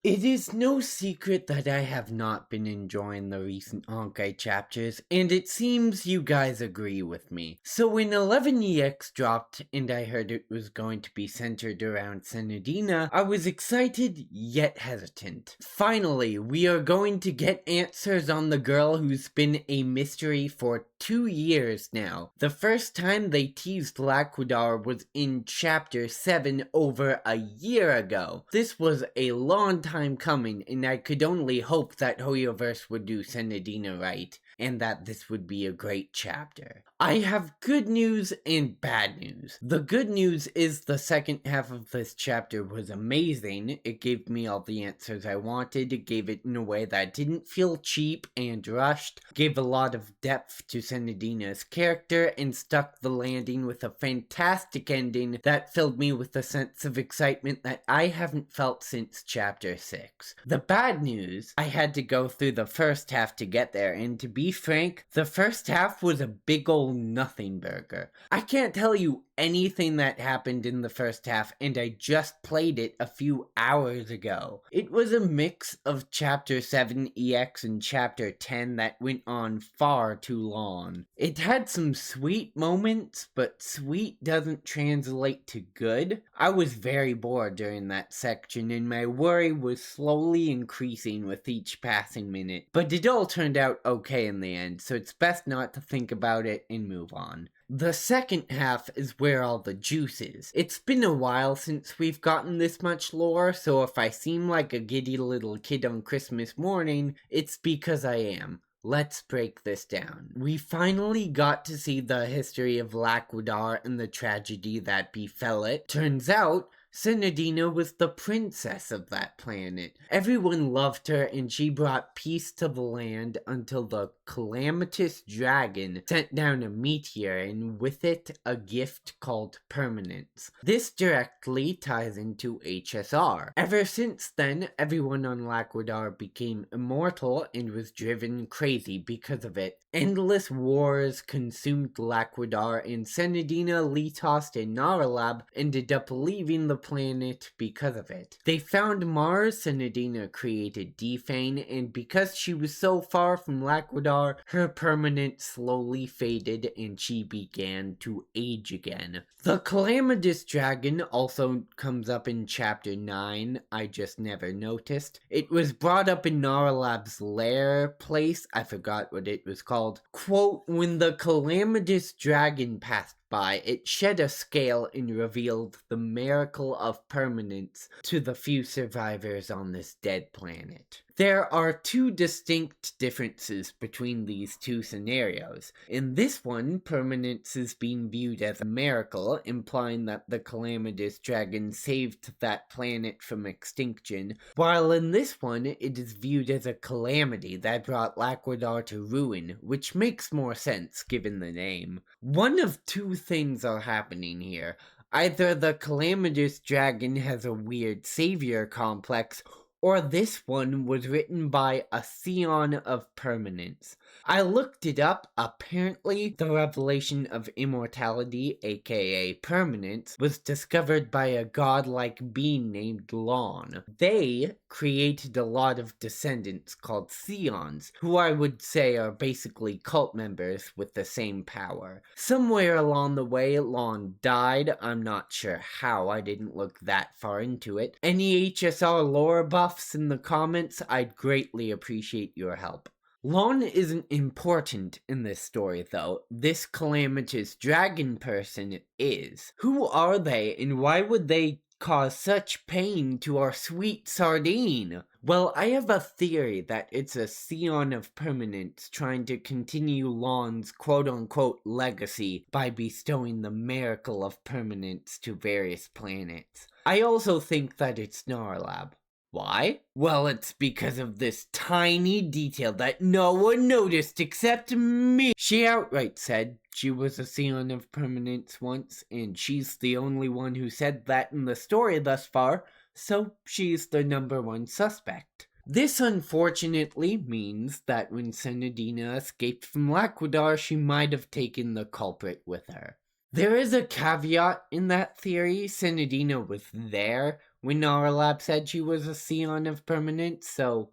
It is no secret that I have not been enjoying the recent Honkai chapters, and it seems you guys agree with me. So when 11EX dropped and I heard it was going to be centered around Senadina, I was excited yet hesitant. Finally, we are going to get answers on the girl who's been a mystery for 2 years now. The first time they teased Laquadar was in Chapter 7 over a year ago. This was a long time coming, and I could only hope that Hoyoverse would do Senadina right, and that this would be a great chapter. I have good news and bad news. The good news is the second half of this chapter was amazing. It gave me all the answers I wanted. It gave it in a way that didn't feel cheap and rushed, gave a lot of depth to Senadina's character, and stuck the landing with a fantastic ending that filled me with a sense of excitement that I haven't felt since Chapter 6. The bad news, I had to go through the first half to get there, and to be frank, the first half was a big ol' nothing burger. I can't tell you anything that happened in the first half, and I just played it a few hours ago. It was a mix of Chapter 7 EX and Chapter 10 that went on far too long. It had some sweet moments, but sweet doesn't translate to good. I was very bored during that section, and my worry was slowly increasing with each passing minute. But it all turned out okay in the end, so it's best not to think about it and move on. The second half is where all the juice is. It's been a while since we've gotten this much lore, so if I seem like a giddy little kid on Christmas morning, it's because I am. Let's break this down. We finally got to see the history of Laquadar and the tragedy that befell it. Turns out, Senadina was the princess of that planet. Everyone loved her, and she brought peace to the land until the calamitous dragon sent down a meteor, and with it a gift called permanence. This directly ties into HSR. Ever since then, everyone on Laquadar became immortal and was driven crazy because of it. Endless wars consumed Laquadar, and Senadina, Letost, and Naralab ended up leaving the planet because of it. They found Mars. Senadina created Defane, and because she was so far from Laquadar, her permanence slowly faded and she began to age again. The calamitous dragon also comes up in Chapter 9, I just never noticed. It was brought up in Naralab's lair place, I forgot what it was called. Quote, when the calamitous dragon passed by, it shed a scale and revealed the miracle of permanence to the few survivors on this dead planet. There are two distinct differences between these two scenarios. In this one, permanence is being viewed as a miracle, implying that the calamitous dragon saved that planet from extinction, while in this one, it is viewed as a calamity that brought Laquadar to ruin, which makes more sense given the name. One of two things are happening here. Either the calamitous dragon has a weird savior complex, or this one was written by a scion of permanence. I looked it up. Apparently, the revelation of immortality, aka permanence, was discovered by a godlike being named Lon. They created a lot of descendants called scions, who I would say are basically cult members with the same power. Somewhere along the way, Lon died. I'm not sure how, I didn't look that far into it. Any HSR lore buffs in the comments, I'd greatly appreciate your help. Lon isn't important in this story though. This calamitous dragon person is. Who are they, and why would they cause such pain to our sweet sardine? Well, I have a theory that it's a scion of permanence trying to continue Lon's quote-unquote legacy by bestowing the miracle of permanence to various planets. I also think that it's Naralab. Why? Well, it's because of this tiny detail that no one noticed except me. She outright said she was a scion of permanence once, and she's the only one who said that in the story thus far, so she's the #1 suspect. This unfortunately means that when Senadina escaped from Laquadar, she might have taken the culprit with her. There is a caveat in that theory. Senadina was there when Narlab said she was a Scion of Permanence, so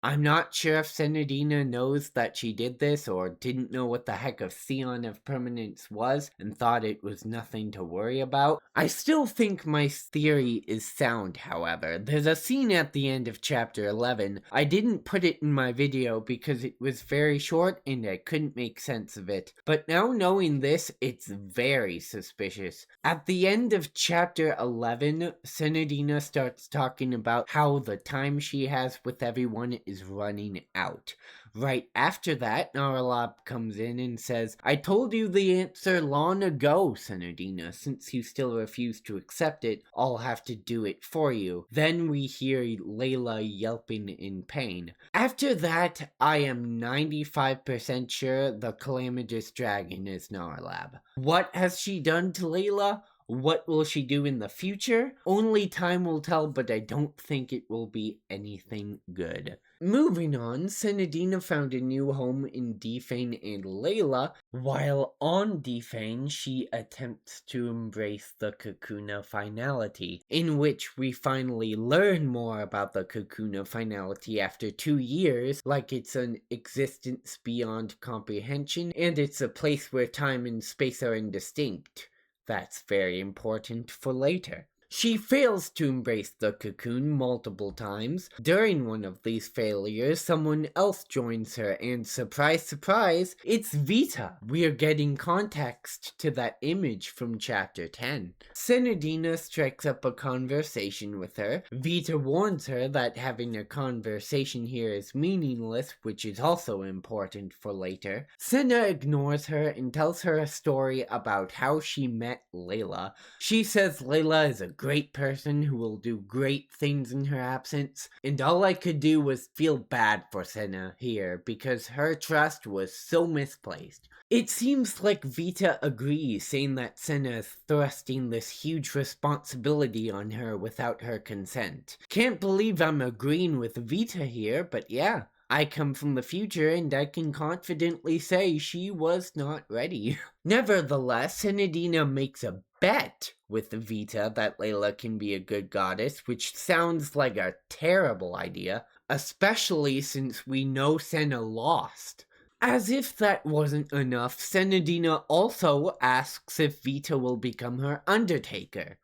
I'm not sure if Senadina knows that she did this or didn't know what the heck a Scion of Permanence was and thought it was nothing to worry about. I still think my theory is sound, however. There's a scene at the end of chapter 11. I didn't put it in my video because it was very short and I couldn't make sense of it. But now knowing this, it's very suspicious. At the end of chapter 11, Senadina starts talking about how the time she has with everyone is running out. Right after that, Narlab comes in and says, I told you the answer long ago, Senadina. Since you still refuse to accept it, I'll have to do it for you. Then we hear Layla yelping in pain. After that, I am 95% sure the Calamitous Dragon is Narlab. What has she done to Layla? What will she do in the future? Only time will tell, but I don't think it will be anything good. Moving on, Senadina found a new home in Defane and Layla. While on Defane, she attempts to embrace the Kakuna finality, in which we finally learn more about the Kakuna finality after 2 years, like it's an existence beyond comprehension, and it's a place where time and space are indistinct. That's very important for later. She fails to embrace the cocoon multiple times. During one of these failures, someone else joins her, and surprise, surprise, it's Vita. We are getting context to that image from chapter 10. Senadina strikes up a conversation with her. Vita warns her that having a conversation here is meaningless, which is also important for later. Senna ignores her and tells her a story about how she met Layla. She says Layla is a great person who will do great things in her absence, and all I could do was feel bad for Senna here because her trust was so misplaced. It seems like Vita agrees, saying that Senna is thrusting this huge responsibility on her without her consent. Can't believe I'm agreeing with Vita here, but yeah. I come from the future and I can confidently say she was not ready. Nevertheless, Senadina makes a bet with Vita that Layla can be a good goddess, which sounds like a terrible idea, especially since we know Senna lost. As if that wasn't enough, Senadina also asks if Vita will become her Undertaker.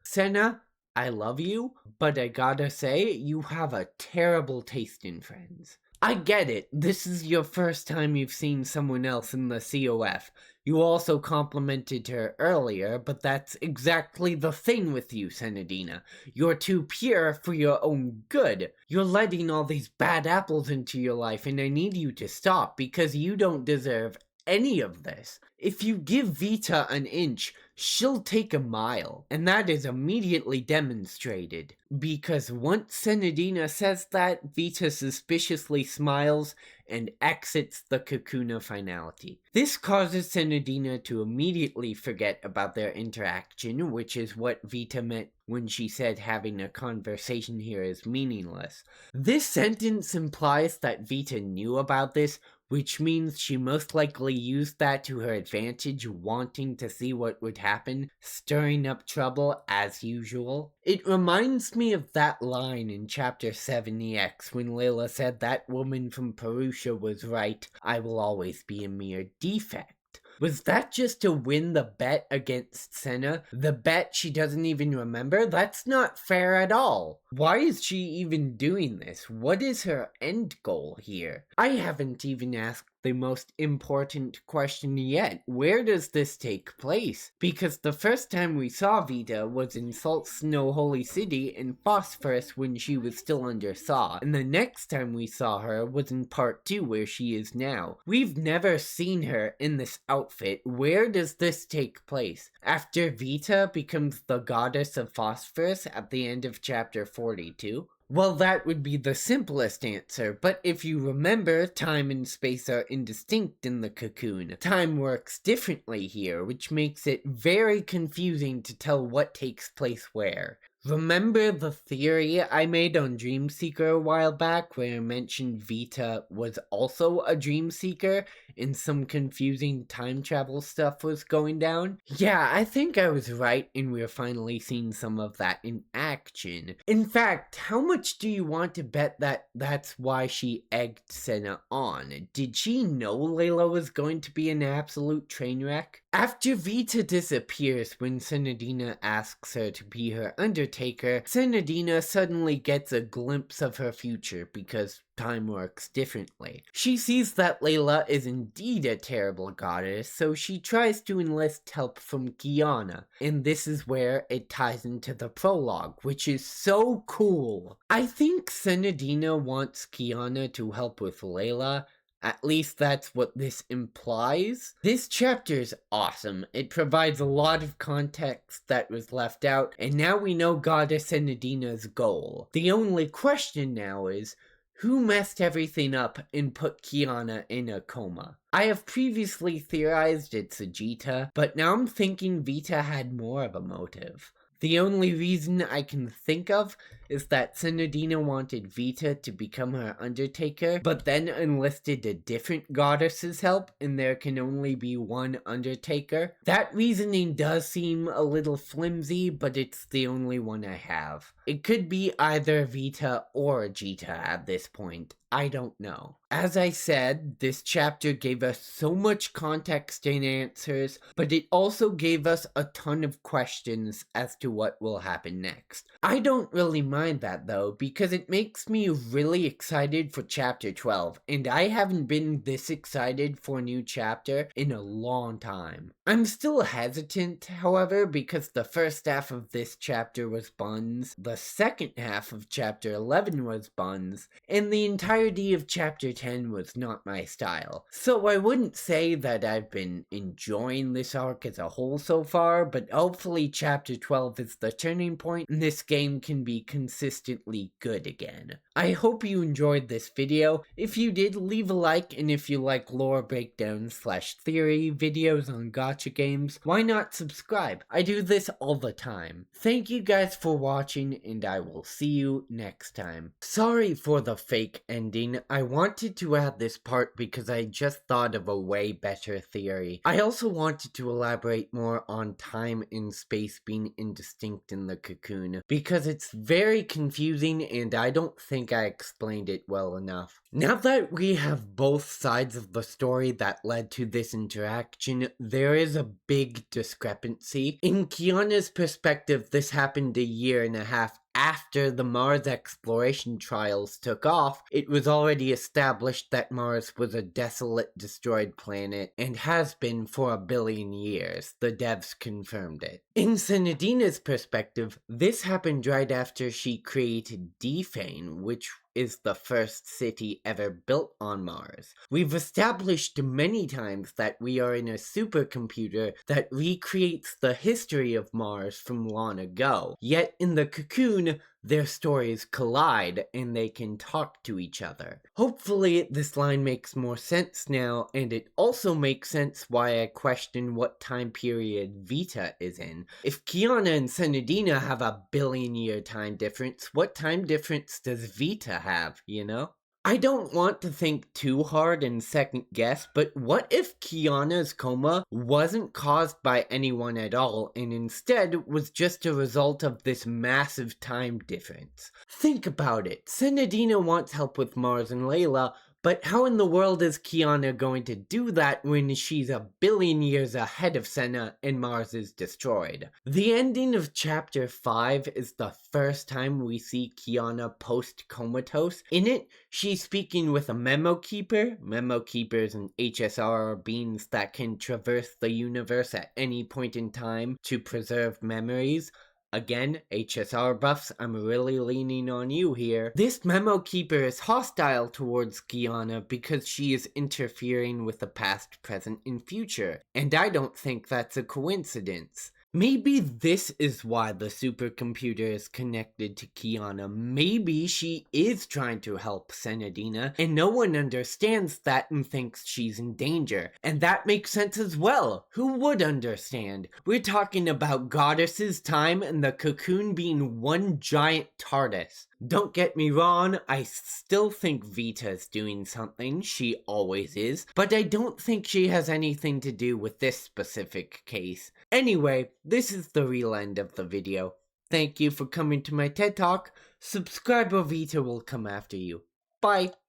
Senna, I love you, but I gotta say, you have a terrible taste in friends. I get it, this is your first time you've seen someone else in the COF. You also complimented her earlier, but that's exactly the thing with you, Senadina. You're too pure for your own good. You're letting all these bad apples into your life, and I need you to stop because you don't deserve any of this. If you give Vita an inch, she'll take a mile, and that is immediately demonstrated. Because once Senadina says that, Vita suspiciously smiles and exits the Kakuna finality. This causes Senadina to immediately forget about their interaction, which is what Vita meant when she said having a conversation here is meaningless. This sentence implies that Vita knew about this, which means she most likely used that to her advantage, wanting to see what would happen, stirring up trouble as usual. It reminds me of that line in chapter 70X when Layla said that woman from Perusha was right, I will always be a mere defect. Was that just to win the bet against Senna? The bet she doesn't even remember? That's not fair at all. Why is she even doing this? What is her end goal here? I haven't even asked the most important question yet. Where does this take place? Because the first time we saw Vita was in Salt Snow Holy City and Phosphorus when she was still under Saw, and the next time we saw her was in part 2 where she is now. We've never seen her in this outfit. Where does this take place? After Vita becomes the goddess of Phosphorus at the end of chapter 42? Well, that would be the simplest answer, but if you remember, time and space are indistinct in the cocoon. Time works differently here, which makes it very confusing to tell what takes place where. Remember the theory I made on Dream Seeker a while back where I mentioned Vita was also a Dream Seeker and some confusing time travel stuff was going down? Yeah, I think I was right and we're finally seeing some of that in action. In fact, how much do you want to bet that that's why she egged Senna on? Did she know Layla was going to be an absolute train wreck? After Vita disappears when Senadina asks her to be her undertaker, Senadina suddenly gets a glimpse of her future because time works differently. She sees that Layla is indeed a terrible goddess, so she tries to enlist help from Kiana, and this is where it ties into the prologue, which is so cool. I think Senadina wants Kiana to help with Layla. At least that's what this implies. This chapter is awesome. It provides a lot of context that was left out, and now we know Goddess Enadina's goal. The only question now is, who messed everything up and put Kiana in a coma? I have previously theorized it's Vegeta, but now I'm thinking Vita had more of a motive. The only reason I can think of is that Senadina wanted Vita to become her undertaker, but then enlisted a different goddess's help, and there can only be one undertaker. That reasoning does seem a little flimsy, but it's the only one I have. It could be either Vita or Vegeta at this point. I don't know. As I said, this chapter gave us so much context and answers, but it also gave us a ton of questions as to what will happen next. I don't really mind that though, because it makes me really excited for chapter 12, and I haven't been this excited for a new chapter in a long time. I'm still hesitant, however, because the first half of this chapter was buns, the second half of chapter 11 was buns, and the entirety of chapter 10 was not my style. So I wouldn't say that I've been enjoying this arc as a whole so far, but hopefully chapter 12 is the turning point and this game can be consistently good again. I hope you enjoyed this video. If you did, leave a like, and if you like lore breakdowns / theory videos on gacha games, why not subscribe? I do this all the time. Thank you guys for watching, and I will see you next time. Sorry for the fake ending. I wanted to add this part because I just thought of a way better theory. I also wanted to elaborate more on time and space being indistinct in the cocoon, because it's very confusing and I don't think I explained it well enough. Now that we have both sides of the story that led to this interaction, there is a big discrepancy. In Kiana's perspective, this happened a year and a half after the Mars exploration trials took off. It was already established that Mars was a desolate, destroyed planet, and has been for 1 billion years. The devs confirmed it. In Senadina's perspective, this happened right after she created Defane, which is the first city ever built on Mars. We've established many times that we are in a supercomputer that recreates the history of Mars from long ago. Yet in the cocoon, their stories collide and they can talk to each other. Hopefully this line makes more sense now, and it also makes sense why I question what time period Vita is in. If Kiana and Senadina have a 1 billion year time difference, what time difference does Vita have, you know? I don't want to think too hard and second guess, but what if Kiana's coma wasn't caused by anyone at all and instead was just a result of this massive time difference? Think about it. Senadina wants help with Mars and Layla, but how in the world is Kiana going to do that when she's 1 billion years ahead of Senna and Mars is destroyed? The ending of chapter 5 is the first time we see Kiana post-comatose. In it, she's speaking with a memo keeper. Memo keepers and HSR are beings that can traverse the universe at any point in time to preserve memories. Again, HSR buffs, I'm really leaning on you here. This memo keeper is hostile towards Kiana because she is interfering with the past, present, and future, and I don't think that's a coincidence. Maybe this is why the supercomputer is connected to Kiana. Maybe she is trying to help Senadina, and no one understands that and thinks she's in danger. And that makes sense as well. Who would understand? We're talking about goddesses, time, and the cocoon being one giant TARDIS. Don't get me wrong, I still think Vita's doing something, she always is, but I don't think she has anything to do with this specific case. Anyway, this is the real end of the video. Thank you for coming to my TED Talk. Subscribe or Vita will come after you. Bye.